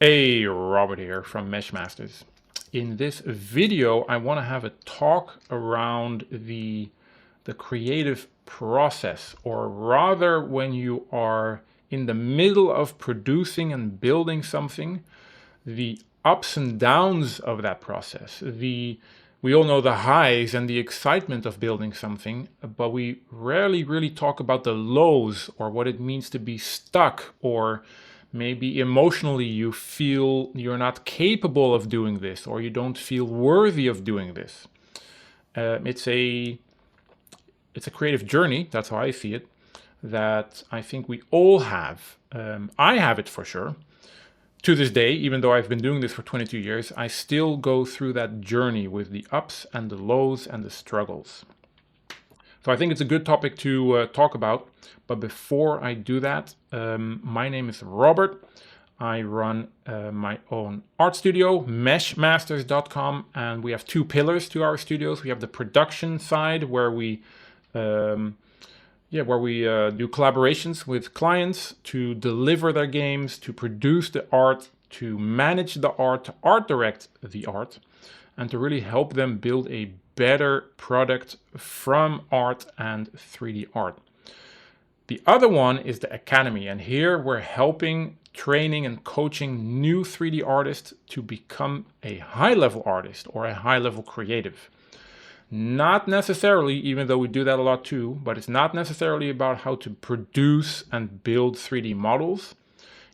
Hey, Robert here from Mesh Masters. In this video, I want to have a talk around the creative process, or rather when you are in the middle of producing and building something, the ups and downs of that process. We all know the highs and the excitement of building something, but we rarely really talk about the lows, or what it means to be stuck, or maybe emotionally you feel you're not capable of doing this, or you don't feel worthy of doing this. It's a creative journey, that's how I see it, that I think we all have. I have it for sure. To this day, even though I've been doing this for 22 years, I still go through that journey with the ups and the lows and the struggles. So I think it's a good topic to talk about. But before I do that, my name is Robert. I run my own art studio, meshmasters.com, and we have two pillars to our studios. We have the production side, where we do collaborations with clients to deliver their games, to produce the art, to manage the art, to art direct the art, and to really help them build a better product from art and 3D art. The other one is the Academy, and here we're helping, training and coaching new 3D artists to become a high-level artist or a high-level creative. Not necessarily, even though we do that a lot too, but it's not necessarily about how to produce and build 3D models.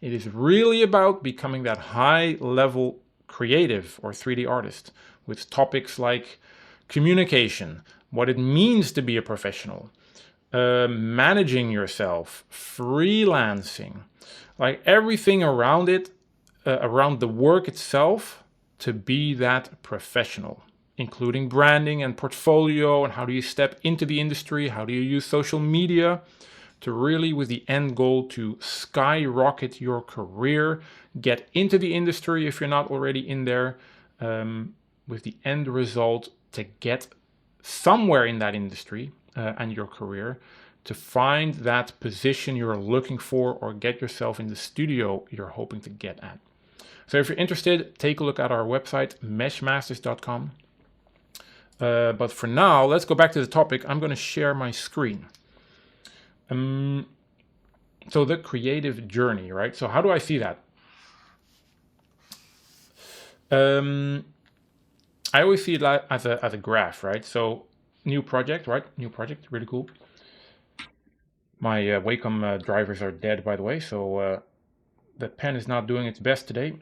It is really about becoming that high-level creative or 3D artist with topics like communication, what it means to be a professional, managing yourself, freelancing, like everything around it, around the work itself, to be that professional, including branding and portfolio, and how do you step into the industry, how do you use social media, to really, with the end goal to skyrocket your career, get into the industry if you're not already in there, with the end result to get somewhere in that industry and your career, to find that position you're looking for, or get yourself in the studio you're hoping to get at. So if you're interested, take a look at our website, meshmasters.com. But for now, let's go back to the topic. I'm going to share my screen. So the creative journey, right? So how do I see that? I always see it as a graph, right? So new project, right? New project, really cool. My Wacom drivers are dead, by the way, so the pen is not doing its best today.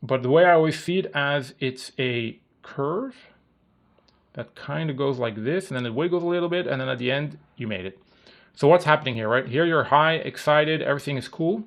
But the way I always see it, as it's a curve that kind of goes like this, and then it wiggles a little bit, and then at the end, you made it. So what's happening here, right? Here you're high, excited, everything is cool.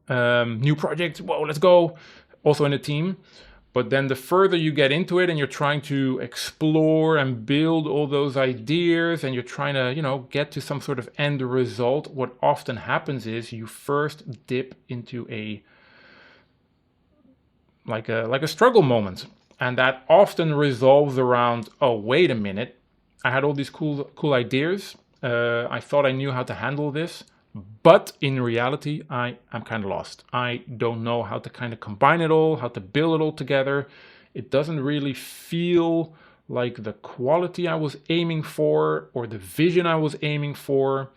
New project, whoa, let's go. Also in a team. But then the further you get into it and you're trying to explore and build all those ideas, and you're trying to, get to some sort of end result, what often happens is you first dip into a struggle moment. And that often resolves around, oh, wait a minute, I had all these cool ideas. I thought I knew how to handle this, but in reality, I'm kind of lost. I don't know how to kind of combine it all, how to build it all together. It doesn't really feel like the quality I was aiming for, or the vision I was aiming for.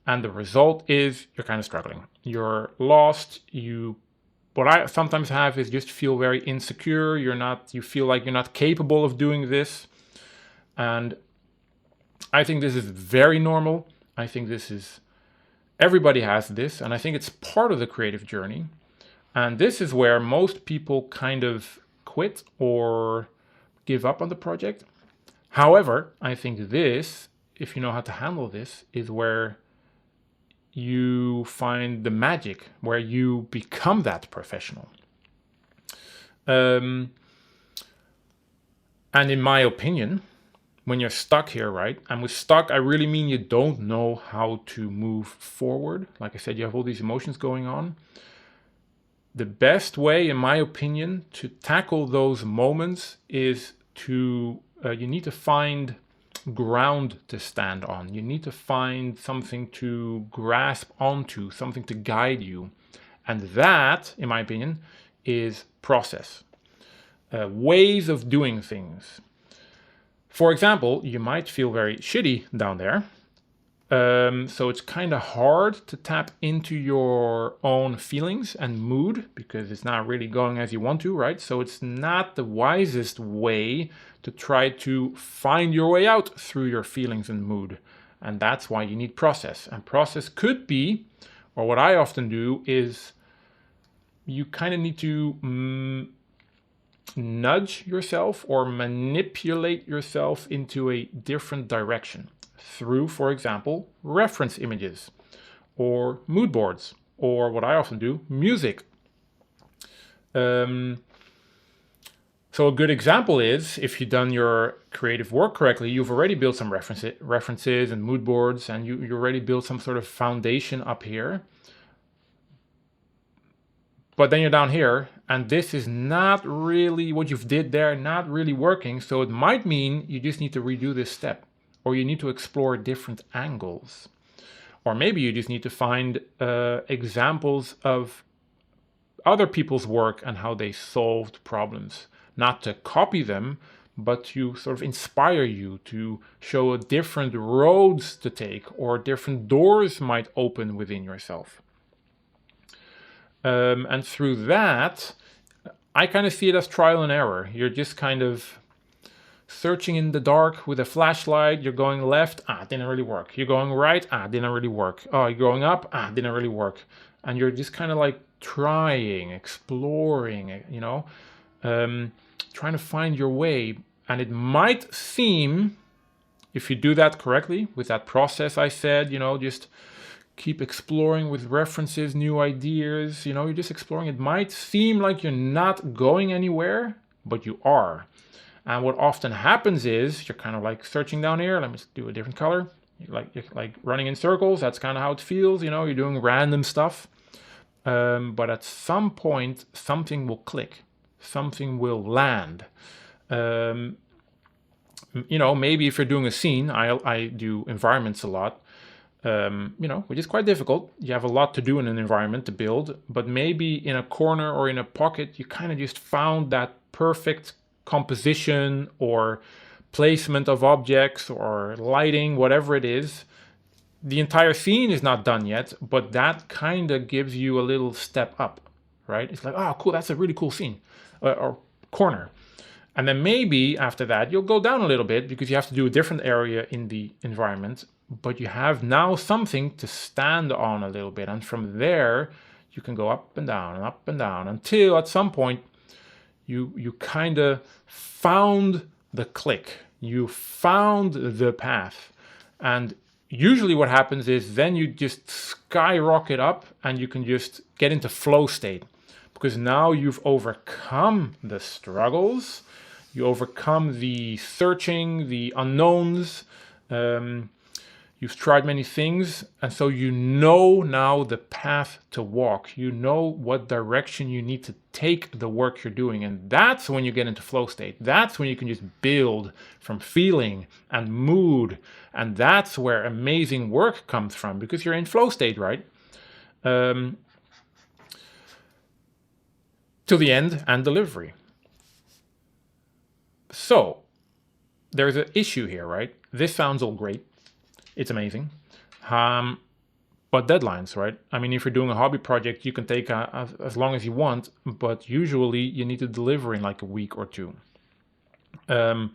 And the result is you're kind of struggling. You're lost. What I sometimes have is just feel very insecure. You feel like you're not capable of doing this. And I think this is very normal. I think everybody has this, and I think it's part of the creative journey. And this is where most people kind of quit or give up on the project. However, I think this, if you know how to handle this, is where you find the magic, where you become that professional. And in my opinion, when you're stuck here, right? And with stuck, I really mean you don't know how to move forward. Like I said, you have all these emotions going on. The best way, in my opinion, to tackle those moments is you need to find ground to stand on. You need to find something to grasp onto, something to guide you. And that, in my opinion, is process, ways of doing things. For example, you might feel very shitty down there. So it's kind of hard to tap into your own feelings and mood because it's not really going as you want to, right? So it's not the wisest way to try to find your way out through your feelings and mood. And that's why you need process. And process could be, or what I often do is you kind of need to nudge yourself or manipulate yourself into a different direction through, for example, reference images or mood boards, or what I often do, music. So a good example is if you've done your creative work correctly, you've already built some references and mood boards, and you already built some sort of foundation up here. But then you're down here, and this is not really what you've did there, not really working. So it might mean you just need to redo this step, or you need to explore different angles. Or maybe you just need to find examples of other people's work and how they solved problems. Not to copy them, but to sort of inspire you to show different roads to take, or different doors might open within yourself. And through that, I kind of see it as trial and error. You're just kind of searching in the dark with a flashlight. You're going left, didn't really work. You're going right, didn't really work. Oh, you're going up, didn't really work. And you're just kind of like trying, exploring, trying to find your way. And it might seem, if you do that correctly, with that process I said, just keep exploring with references, new ideas, you're just exploring. It might seem like you're not going anywhere, but you are. And what often happens is you're kind of like searching down here. Let me do a different color. You're like running in circles. That's kind of how it feels. You're doing random stuff. But at some point, something will click. Something will land. Maybe if you're doing a scene, I do environments a lot. Which is quite difficult. You have a lot to do in an environment to build, but maybe in a corner or in a pocket, you kind of just found that perfect composition or placement of objects or lighting, whatever it is. The entire scene is not done yet, but that kind of gives you a little step up, right? It's like, oh, cool, that's a really cool scene or corner. And then maybe after that, you'll go down a little bit because you have to do a different area in the environment, but you have now something to stand on a little bit. And from there, you can go up and down until at some point, you kind of found the click. You found the path. And usually what happens is then you just skyrocket up and you can just get into flow state. Because now you've overcome the struggles, you overcome the searching, the unknowns, you've tried many things, and so you know now the path to walk. You know what direction you need to take the work you're doing, and that's when you get into flow state. That's when you can just build from feeling and mood, and that's where amazing work comes from, because you're in flow state, right? To the end and delivery. So there's an issue here, right? This sounds all great. It's amazing. But deadlines, right? I mean, if you're doing a hobby project, you can take as long as you want, but usually you need to deliver in like a week or two. That's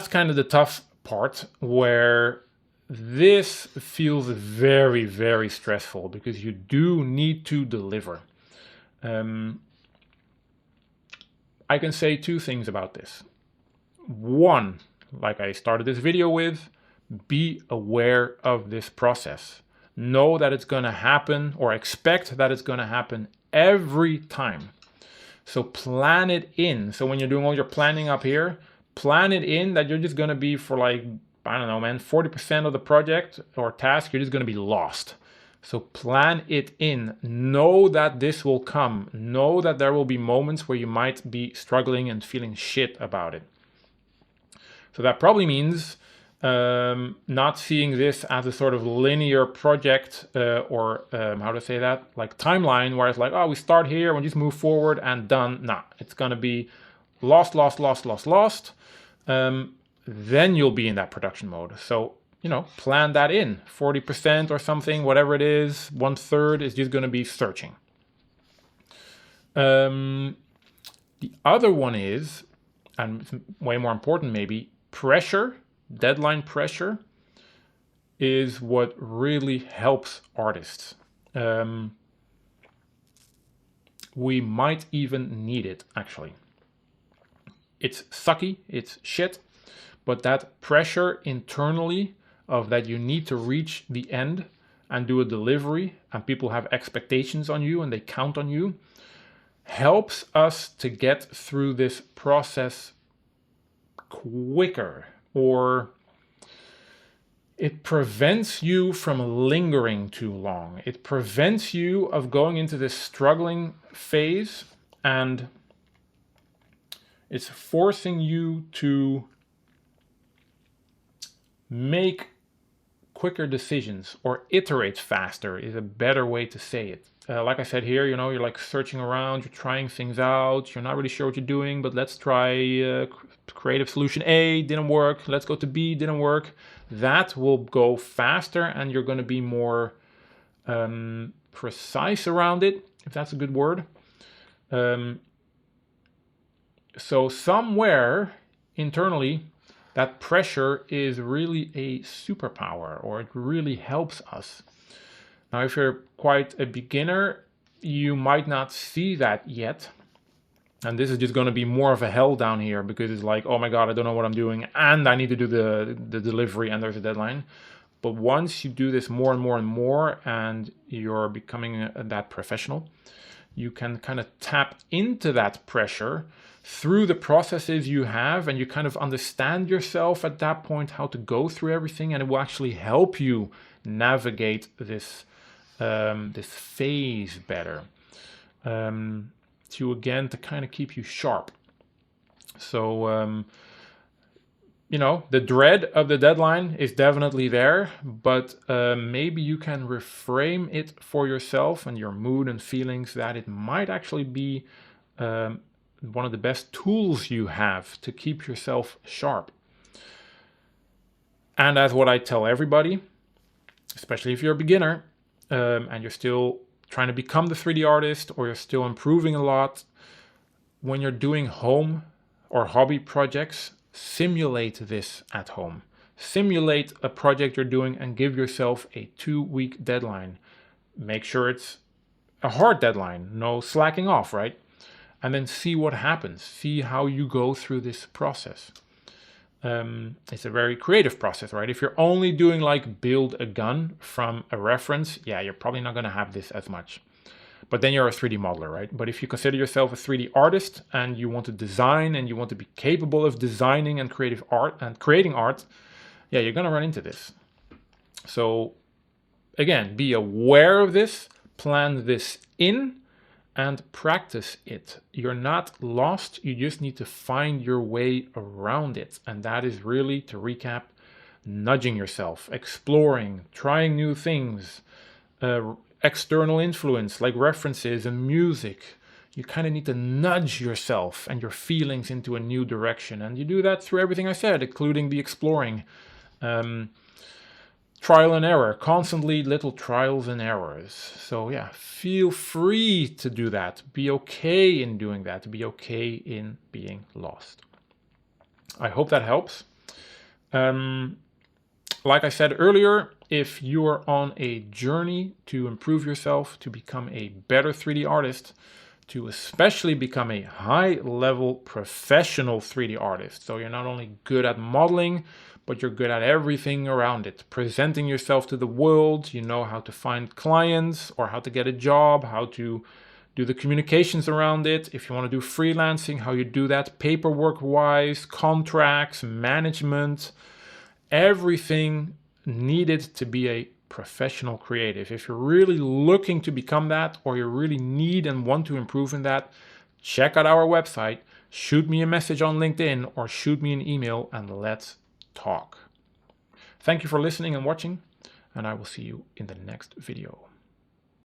kind of the tough part, where this feels very, very stressful because you do need to deliver. I can say two things about this. One, like I started this video with, be aware of this process. Know that it's going to happen, or expect that it's going to happen every time. So plan it in. So when you're doing all your planning up here, plan it in that you're just going to be for like, I don't know, man, 40% of the project or task, you're just going to be lost. So plan it in. Know that this will come. Know that there will be moments where you might be struggling and feeling shit about it. So that probably means not seeing this as a sort of linear project or how to say that, like timeline, where it's like, oh, we start here, we just move forward and done. Nah, it's going to be lost. Then you'll be in that production mode. So, plan that in. 40% or something, whatever it is, 1/3 is just going to be searching. The other one is, and way more important maybe, pressure. Deadline pressure is what really helps artists. We might even need it, actually. It's sucky, it's shit, but that pressure internally of that you need to reach the end and do a delivery, and people have expectations on you and they count on you, helps us to get through this process quicker, or it prevents you from lingering too long. It prevents you of going into this struggling phase, and it's forcing you to make quicker decisions, or iterate faster is a better way to say it. Like I said here, you're like searching around, you're trying things out, you're not really sure what you're doing, but let's try creative solution A, didn't work, let's go to B, didn't work. That will go faster, and you're going to be more precise around it, if that's a good word. So somewhere internally, that pressure is really a superpower, or it really helps us. Now, if you're quite a beginner, you might not see that yet. And this is just going to be more of a hell down here, because it's like, oh my God, I don't know what I'm doing, and I need to do the delivery, and there's a deadline. But once you do this more and more and more, and you're becoming that professional, you can kind of tap into that pressure through the processes you have, and you kind of understand yourself at that point, how to go through everything, and it will actually help you navigate this phase better. To kind of keep you sharp. So, the dread of the deadline is definitely there, but maybe you can reframe it for yourself and your mood and feelings, that it might actually be one of the best tools you have to keep yourself sharp. And that's what I tell everybody, especially if you're a beginner and you're still trying to become the 3D artist, or you're still improving a lot. When you're doing home or hobby projects, simulate this at home. Simulate a project you're doing and give yourself a 2-week deadline. Make sure it's a hard deadline, no slacking off, right? And then see what happens. See how you go through this process. It's a very creative process, right? If you're only doing like build a gun from a reference, yeah, you're probably not going to have this as much. But then you're a 3D modeler, right? But if you consider yourself a 3D artist, and you want to design, and you want to be capable of designing and creative art and creating art, yeah, you're going to run into this. So again, be aware of this, plan this in, and practice it. You're not lost, you just need to find your way around it. And that is really, to recap, nudging yourself, exploring, trying new things, external influence like references and music. You kind of need to nudge yourself and your feelings into a new direction. And you do that through everything I said, including the exploring. Trial and error, constantly little trials and errors. So yeah, feel free to do that. Be okay in doing that. Be okay in being lost. I hope that helps. Like I said earlier, if you are on a journey to improve yourself, to become a better 3D artist, to especially become a high-level professional 3D artist, so you're not only good at modeling, but you're good at everything around it. Presenting yourself to the world, you know how to find clients or how to get a job, how to do the communications around it. If you want to do freelancing, how you do that paperwork-wise, contracts, management, everything needed to be a professional creative. If you're really looking to become that, or you really need and want to improve in that, check out our website, shoot me a message on LinkedIn, or shoot me an email, and let's talk. Thank you for listening and watching, and I will see you in the next video.